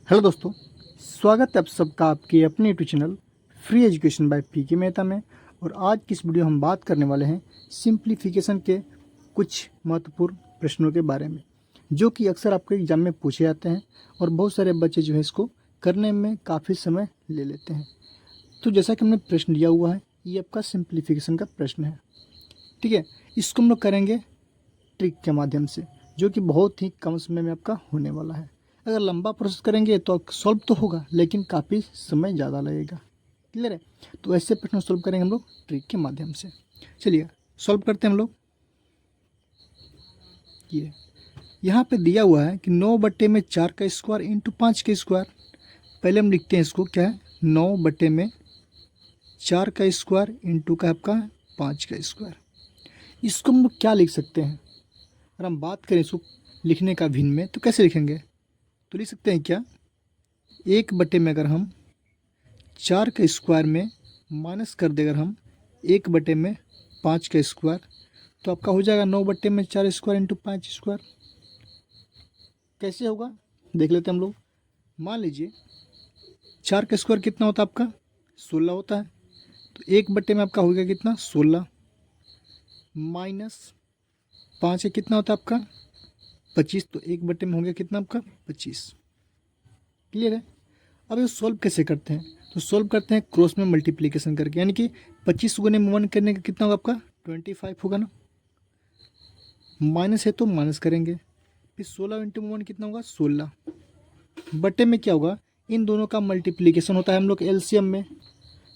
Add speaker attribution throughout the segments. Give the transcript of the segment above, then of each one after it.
Speaker 1: Hello दोस्तों, स्वागत है आप सबका आपके अपने YouTube channel free education by P के मेहता में। और आज की इस वीडियो हम बात करने वाले हैं सिंप्लीफिकेशन के कुछ महत्वपूर्ण प्रश्नों के बारे में, जो कि अक्सर आपके एग्जाम में पूछे जाते हैं और बहुत सारे बच्चे जो है इसको करने में काफ़ी समय ले लेते हैं। तो जैसा कि हमने प्रश्न दिया हुआ है, ये आपका सिंप्लीफिकेशन का प्रश्न है। ठीक है, इसको हम लोग करेंगे ट्रिक के माध्यम से, जो कि बहुत ही कम समय में आपका होने वाला है। अगर लंबा प्रोसेस करेंगे तो सॉल्व तो होगा, लेकिन काफ़ी समय ज़्यादा लगेगा। क्लियर है? तो ऐसे प्रश्न सॉल्व करेंगे हम लोग ट्रिक के माध्यम से। चलिए सॉल्व करते हैं हम लोग। ये यहाँ पे दिया हुआ है कि 9/4 का स्क्वायर इंटू 5 का स्क्वायर। पहले हम लिखते हैं इसको, क्या है, 9/4 का स्क्वायर इंटू का आपका 5 का स्क्वायर। इसको हम लोग क्या लिख सकते हैं? अगर हम बात करें इसको लिखने का भिन्न में, तो कैसे लिखेंगे? तो लिख सकते हैं क्या, 1/, में अगर हम 4 के स्क्वायर में माइनस कर दे, अगर हम 1/5 का स्क्वायर, तो आपका हो जाएगा 9/4 स्क्वायर इंटू 5 स्क्वायर। कैसे होगा देख लेते हैं हम लोग। मान लीजिए 4 का स्क्वायर कितना होता है आपका, 16 होता है। तो 1/, में आपका हो गया कितना, 16, माइनस 5 है कितना होता है आपका, 25। तो 1/, में हो गया कितना आपका, 25। क्लियर है? अब ये सॉल्व कैसे करते हैं? तो सॉल्व करते हैं क्रॉस में मल्टीप्लिकेशन करके, यानी कि 25 गुने में 1 करने का कितना होगा आपका, 25 होगा ना। माइनस है तो माइनस करेंगे, फिर 16 इंटू 1 कितना होगा, 16। बटे में क्या होगा, इन दोनों का मल्टीप्लिकेशन होता है हम लोग एलसीएम में,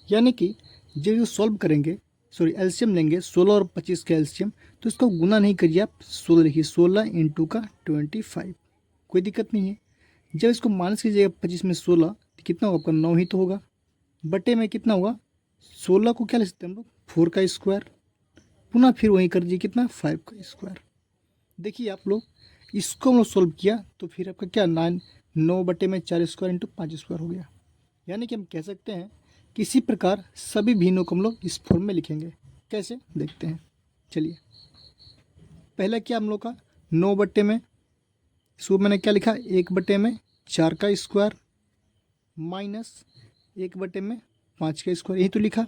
Speaker 1: यानी कि जब सॉल्व करेंगे, सॉरी एलसीएम लेंगे 16 और 25 का एलसीएम, तो इसको गुना नहीं करिए आप, 16 लिखिए, 16 इंटू का 25। कोई दिक्कत नहीं है। जब इसको माइनस कीजिएगा 25 में 16, तो कितना होगा आपका, 9 ही तो होगा। बटे में कितना होगा, 16 को क्या लिख सकते हैं हम लोग, 4 का स्क्वायर, पुनः फिर वहीं कर दीजिए कितना, 5 का स्क्वायर। देखिए आप लोग, इसको हम लोग सोल्व किया तो फिर आपका क्या, 9/4 स्क्वायर इंटू 5 स्क्वायर हो गया। यानी कि हम कह सकते हैं कि इसी प्रकार सभी भिन्नों को हम लोग इस फॉर्म में लिखेंगे। कैसे देखते हैं, चलिए। पहला क्या हम लोग का, 9/, में इसको मैंने क्या लिखा, 1/4 का स्क्वायर माइनस 1/5 का स्क्वायर, यही तो लिखा।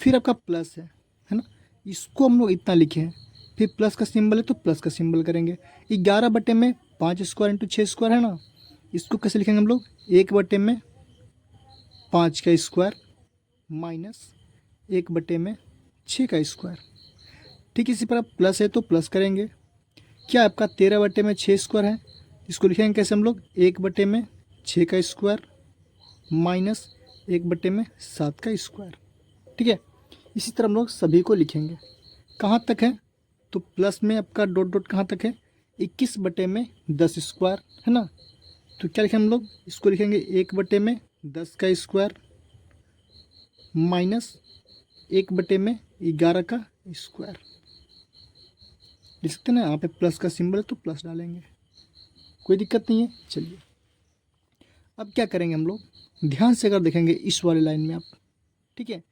Speaker 1: फिर आपका प्लस है ना, इसको हम लोग इतना लिखे हैं, फिर प्लस का सिंबल है तो प्लस का सिंबल करेंगे। 11/5 स्क्वायर इंटू 6 स्क्वायर है ना, इसको कैसे लिखेंगे हम लोग, 1/5 का स्क्वायर माइनस 1/6 का स्क्वायर। ठीक इसी पर प्लस है तो प्लस करेंगे। क्या आपका 13/6 स्क्वायर है, इसको लिखेंगे कैसे हम लोग, 1/6 का स्क्वायर माइनस 1/7 का स्क्वायर। ठीक है, इसी तरह हम लोग सभी को लिखेंगे। कहाँ तक है, तो प्लस में आपका डॉट डॉट कहाँ तक है, 21/10 स्क्वायर है ना। तो क्या लिखेंगे हम लोग, इसको लिखेंगे 1/10 का स्क्वायर माइनस 1/11 का स्क्वायर। लिख सकते हैं ना, यहाँ पे प्लस का सिंबल है तो प्लस डालेंगे, कोई दिक्कत नहीं है। चलिए अब क्या करेंगे हम लोग, ध्यान से अगर देखेंगे इस वाले लाइन में आप, ठीक है,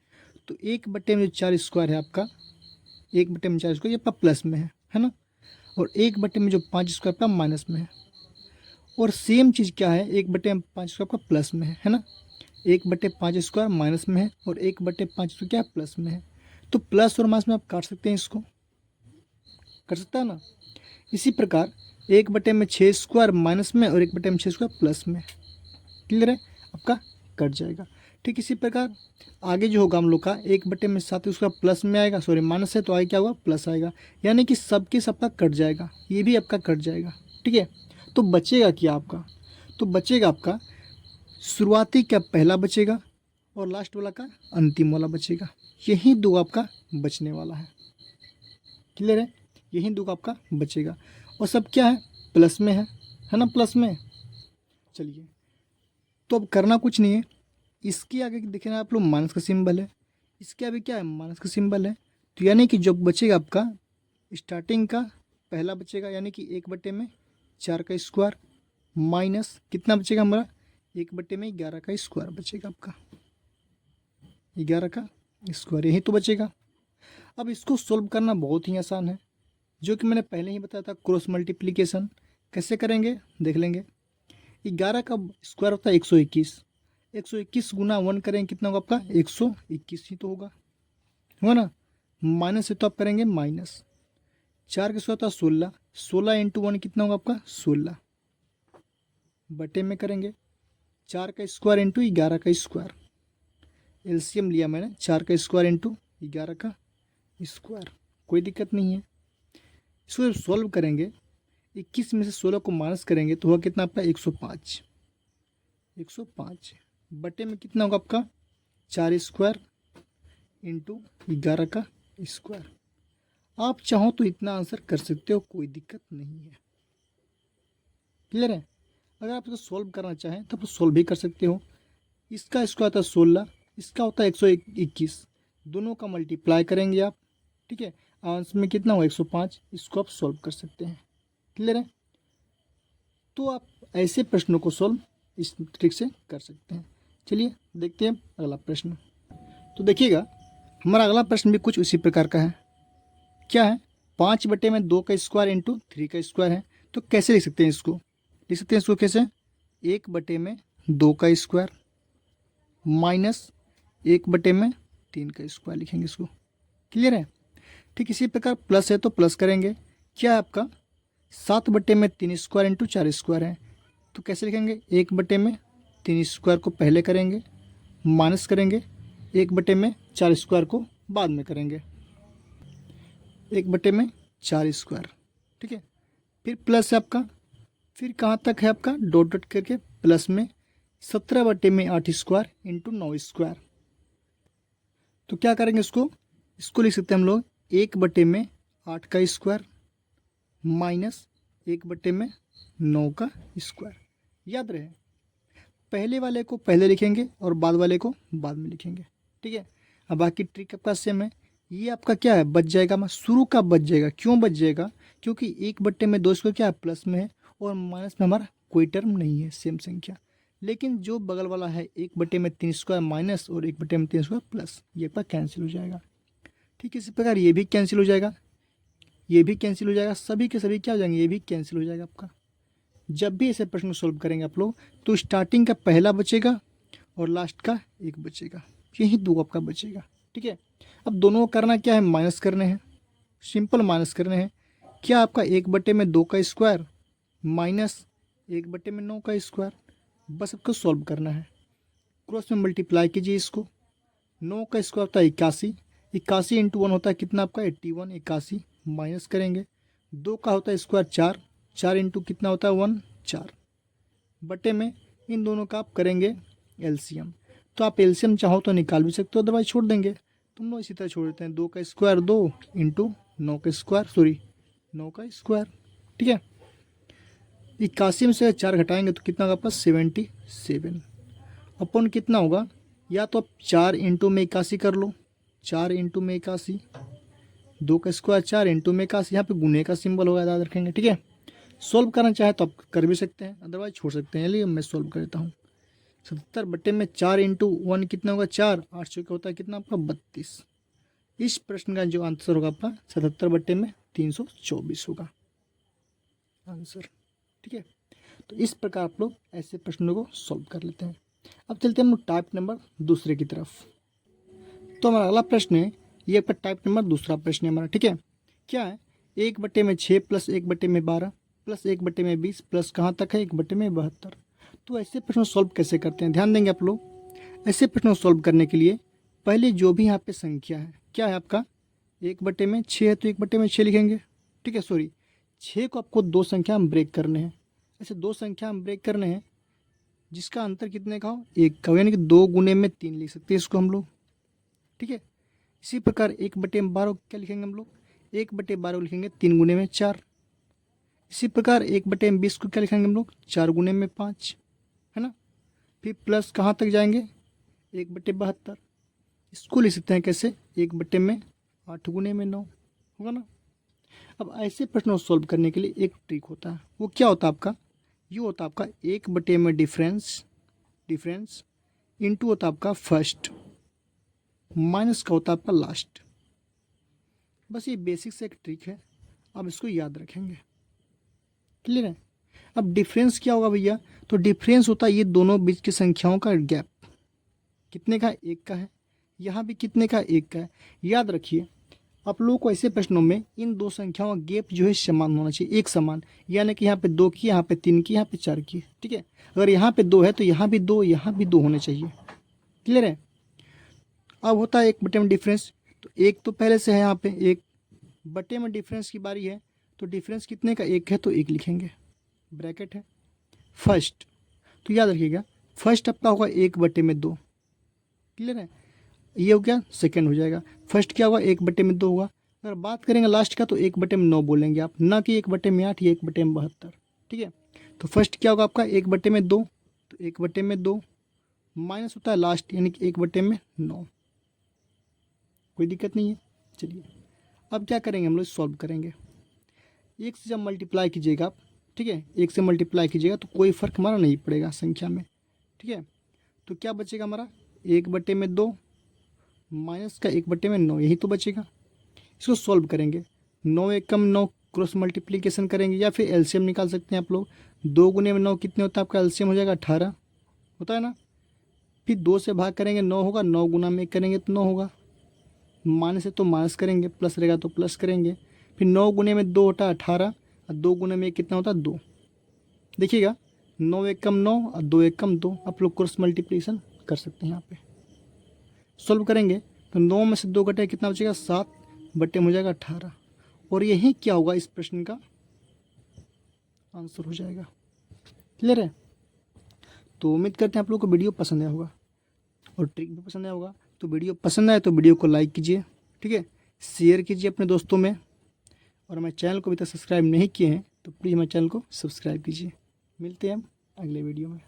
Speaker 1: तो 1/, में जो 4 स्क्वायर है आपका, 1/4 स्क्वायर ये आपका प्लस में है ना, और 1/, में जो 5 स्क्वायर आपका माइनस में है। और सेम चीज़ क्या है, 1/5 स्क्वायर आपका प्लस में है ना, 1/5 स्क्वायर माइनस में है और 1/5 स्क्वायर क्या प्लस में है। तो प्लस और माइनस में आप काट सकते हैं, इसको कर सकता है ना। इसी प्रकार 1/6 स्क्वायर माइनस में और 1/6 स्क्वायर प्लस में, क्लियर है, आपका कट जाएगा। ठीक इसी प्रकार आगे जो होगा हम लोग का, 1/7 उसका प्लस में आएगा, सॉरी माइनस है तो आगे क्या होगा, प्लस आएगा, यानी कि सबके सबका कट जाएगा, ये भी आपका कट जाएगा। ठीक है, तो बचेगा क्या आपका, तो बचेगा आपका शुरुआती का पहला बचेगा और लास्ट वाला का अंतिम वाला बचेगा। यही दो आपका बचने वाला है, क्लियर है, यही दो आपका बचेगा। और सब क्या है, प्लस में है ना, प्लस में। चलिए तो अब करना कुछ नहीं है, इसके आगे देखना आप लोग माइनस का सिंबल है, इसके आगे क्या है, माइनस का सिंबल है। तो यानी कि जो बचेगा आपका स्टार्टिंग का पहला बचेगा, यानी कि 1/4 का स्क्वायर माइनस कितना बचेगा हमारा, 1/11 का स्क्वायर बचेगा आपका, 11 का स्क्वायर, यही तो बचेगा। अब इसको सोल्व करना बहुत ही आसान है, जो कि मैंने पहले ही बताया था, क्रॉस मल्टीप्लिकेशन। कैसे करेंगे देख लेंगे। 11 का स्क्वायर होता है 121, 121 गुना 1 करेंगे कितना होगा आपका 121 ही तो होगा ना। माइनस से तो आप करेंगे माइनस, 4 का स्क्वायर होता है 16, 16 इंटू 1 कितना होगा आपका 16, बटे में करेंगे 4 का स्क्वायर इंटू 11 का स्क्वायर, एलसीएम लिया मैंने 4 का स्क्वायर इंटू 11 का स्क्वायर, कोई दिक्कत नहीं है। इसको जब सॉल्व करेंगे 21 में से 16 को माइनस करेंगे तो होगा कितना आपका 105, 105 बटे में कितना होगा आपका 4 स्क्वायर इंटू 11 का स्क्वायर। आप चाहो तो इतना आंसर कर सकते हो, कोई दिक्कत नहीं है। क्लियर है? अगर आप इसको सॉल्व करना चाहें तो आप सॉल्व भी कर सकते हो। इसका स्क्वायर होता है 16, इसका होता है 121, दोनों का मल्टीप्लाई करेंगे आप, ठीक है, आंसर में कितना हुआ 105, इसको आप सॉल्व कर सकते हैं। क्लियर है? तो आप ऐसे प्रश्नों को सॉल्व इस ट्रिक से कर सकते हैं। चलिए देखते हैं अगला प्रश्न। तो देखिएगा हमारा अगला प्रश्न भी कुछ उसी प्रकार का है। क्या है, 5 बटे में 2 का स्क्वायर इंटू 3 का स्क्वायर है। तो कैसे लिख सकते हैं इसको? लिख सकते हैं इसको कैसे, 1 बटे में 2 का स्क्वायर माइनस 1 बटे में 3 का स्क्वायर लिखेंगे इसको। क्लियर है? ठीक इसी प्रकार प्लस है तो प्लस करेंगे। क्या है आपका 7 बटे में 3 स्क्वायर इंटू 4 स्क्वायर है। तो कैसे लिखेंगे, 1 बटे में 3 स्क्वायर को पहले करेंगे, माइनस करेंगे 1 बटे में 4 स्क्वायर को बाद में करेंगे, 1 बटे में 4 स्क्वायर, ठीक है। फिर प्लस है आपका, फिर कहाँ तक है आपका डॉट डॉट करके प्लस में 17 बटे में 8 स्क्वायर इंटू 9 स्क्वायर। तो क्या करेंगे इसको लिख सकते हैं हम लोग 1 बटे में 8 का स्क्वायर माइनस 1 बटे में 9 का स्क्वायर। याद रहे पहले वाले को पहले लिखेंगे और बाद वाले को बाद में लिखेंगे, ठीक है। अब बाकी ट्रिक आपका सेम है। ये आपका क्या है, बच जाएगा, मैं शुरू का बच जाएगा। क्यों बच जाएगा? क्योंकि 1 बटे में 2 स्क्वायर क्या है प्लस में है और माइनस में हमारा कोई टर्म नहीं है, सेम संख्या। लेकिन जो बगल वाला है 1 बटे में 3 स्क्वायर माइनस और 1 बटे में 3 स्क्वायर प्लस, ये आपका कैंसिल हो जाएगा। ठीक है, इसी प्रकार ये भी कैंसिल हो जाएगा, ये भी कैंसिल हो जाएगा, सभी के सभी क्या हो जाएंगे, ये भी कैंसिल हो जाएगा आपका। जब भी ऐसे प्रश्न सॉल्व करेंगे आप लोग तो स्टार्टिंग का पहला बचेगा और लास्ट का 1 बचेगा, यही 2 आपका बचेगा, ठीक है। अब दोनों को करना क्या है, माइनस करने हैं, सिंपल माइनस करने हैं। क्या आपका 1 बटे में 2 का स्क्वायर माइनस 1 बटे में 9 का स्क्वायर, बस आपको सॉल्व करना है। क्रॉस में मल्टीप्लाई कीजिए इसको, 9 का स्क्वायर होता है 81, 81 इंटू 1 होता है कितना आपका 81, 81 माइनस करेंगे 2 का होता है स्क्वायर 4, 4 इंटू कितना होता है 1, 4 बटे में इन दोनों का आप करेंगे एलसीएम। तो आप एलसीएम चाहो तो निकाल भी सकते हो, अदरवाइज छोड़ देंगे। तुम लोग इसी तरह छोड़ देते हैं, 2 का स्क्वायर 2 इंटू 9 का स्क्वायर, सॉरी 9 का स्क्वायर, ठीक है। 81 में से 4 घटाएंगे तो कितना होगा आपका 77 अपन कितना होगा, या तो आप 4 इंटू में 81 कर लो, 4 इंटू में 81, 2 का स्क्वायर 4 इंटू में 81, यहाँ पे गुने का सिंबल होगा, याद रखेंगे, ठीक है। सॉल्व करना चाहे तो आप कर भी सकते हैं, अदरवाइज छोड़ सकते हैं। चलिए मैं सॉल्व कर देता हूँ। 77 बटे में 4 इंटू 1 कितना होगा 4, 8 चौके होता है कितना आपका 32। इस प्रश्न का जो आंसर होगा आपका 77 बटे में 324 होगा आंसर, ठीक है। तो इस प्रकार आप लोग ऐसे प्रश्नों को सॉल्व कर लेते हैं। अब चलते हैं हम लोग टाइप नंबर दूसरे की तरफ। तो हमारा अगला प्रश्न है, ये आपका टाइप नंबर दूसरा प्रश्न है हमारा, ठीक है। क्या है, 1 बटे में 6 प्लस 1 बटे में 12 प्लस 1 बटे में 20 प्लस कहाँ तक है 1 बटे में 72। तो ऐसे प्रश्न सॉल्व कैसे करते हैं, ध्यान देंगे आप लोग। ऐसे प्रश्नों सॉल्व करने के लिए पहले जो भी यहाँ पे संख्या है, क्या है आपका 1 बटे में 6 है तो 1 बटे में 6 लिखेंगे, ठीक है। सॉरी 6 को आपको 2 संख्या हम ब्रेक करने हैं, ऐसे 2 संख्या हम ब्रेक करने हैं जिसका अंतर कितने का हो 1 का, यानी कि 2 गुने में 3 लिख सकते हैं इसको हम लोग, ठीक है। इसी प्रकार 1 बटे में 12 क्या लिखेंगे हम लोग, 1 बटे 12 लिखेंगे 3 गुने में 4। इसी प्रकार 1 बटे में 20 को क्या लिखेंगे हम लोग 4 गुने में 5, है ना। फिर प्लस कहाँ तक जाएंगे 1 बटे 72, इसको लिख सकते हैं कैसे 1 बटे में 8 गुने में 9 होगा ना। अब ऐसे प्रश्नों को सॉल्व करने के लिए एक ट्रिक होता है, वो क्या होता है आपका, ये होता है आपका 1 बटे में डिफरेंस इंटू होता है आपका फर्स्ट माइनस का होता है आपका लास्ट। बस ये बेसिक से एक ट्रिक है, आप इसको याद रखेंगे। क्लियर है? अब डिफरेंस क्या होगा भैया, तो डिफरेंस होता है ये दोनों बीच की संख्याओं का गैप। कितने का? 1 का है। यहाँ भी कितने का? 1 का है। याद रखिए आप लोगों को ऐसे प्रश्नों में इन दो संख्याओं का गैप जो है समान होना चाहिए, एक समान। यानी कि यहाँ पे 2 की, यहाँ पे 3 की, यहाँ पे 4 की। ठीक है, अगर यहाँ पे 2 है तो यहाँ भी 2, यहाँ भी 2 होने चाहिए। क्लियर है? अब होता है 1 बटे में डिफरेंस, तो 1 तो पहले से है, यहाँ पे 1 बटे में डिफरेंस की बारी है, तो डिफरेंस कितने का? 1 है, तो 1 लिखेंगे, ब्रैकेट है। फर्स्ट, तो याद रखिएगा फर्स्ट आपका होगा 1 बटे में 2। क्लियर है? ये हो गया, सेकंड हो जाएगा। फर्स्ट क्या होगा? 1 बटे में 2 होगा। अगर बात करेंगे लास्ट का तो 1 बटे में 9 बोलेंगे आप, ना कि 1 बटे में 8 या 1 बटे में 72। ठीक है, तो फर्स्ट क्या होगा आपका? 1 बटे में 2, तो 1 बटे में 2 माइनस होता है लास्ट, यानी कि 1 बटे में 9। कोई दिक्कत नहीं है। चलिए अब क्या करेंगे, हम लोग सॉल्व करेंगे। 1 से जब मल्टीप्लाई कीजिएगा आप, ठीक है, 1 से मल्टीप्लाई कीजिएगा तो कोई फ़र्क हमारा नहीं पड़ेगा संख्या में। ठीक है, तो क्या बचेगा हमारा? 1 बटे में 2 माइनस का 1 बटे में 9, यही तो बचेगा। इसको सॉल्व करेंगे, 9 एकम 9 क्रॉस मल्टीप्लिकेशन करेंगे, या फिर एलसीएम निकाल सकते हैं आप लोग। 2 गुने में 9 कितने होता है आपका? एलसीएम हो जाएगा 18, होता है ना। फिर 2 से भाग करेंगे 9 होगा, 9 गुना में करेंगे तो 9 होगा। माइनस है तो माइनस करेंगे, प्लस रहेगा तो प्लस करेंगे। फिर 9 गुने में 2 होता है 18, और 2 गुने में कितना होता है? 2। देखिएगा 9 एकम 9 और 2 एकम 2, आप लोग क्रॉस मल्टीप्लिकेशन कर सकते हैं। यहाँ पे सॉल्व करेंगे तो 9 में से 2 घटे कितना बचेगा? 7 बटे में हो जाएगा 18, और यही क्या होगा? इस प्रश्न का आंसर हो जाएगा। क्लियर है? तो उम्मीद करते हैं आप लोगों को वीडियो पसंद आया होगा और ट्रिक भी पसंद आया होगा। तो वीडियो पसंद आए तो वीडियो को लाइक कीजिए, ठीक है, शेयर कीजिए अपने दोस्तों में, और हमारे चैनल को अभी तक सब्सक्राइब नहीं किए हैं तो प्लीज़ हमारे चैनल को सब्सक्राइब कीजिए। मिलते हैं हम अगले वीडियो में।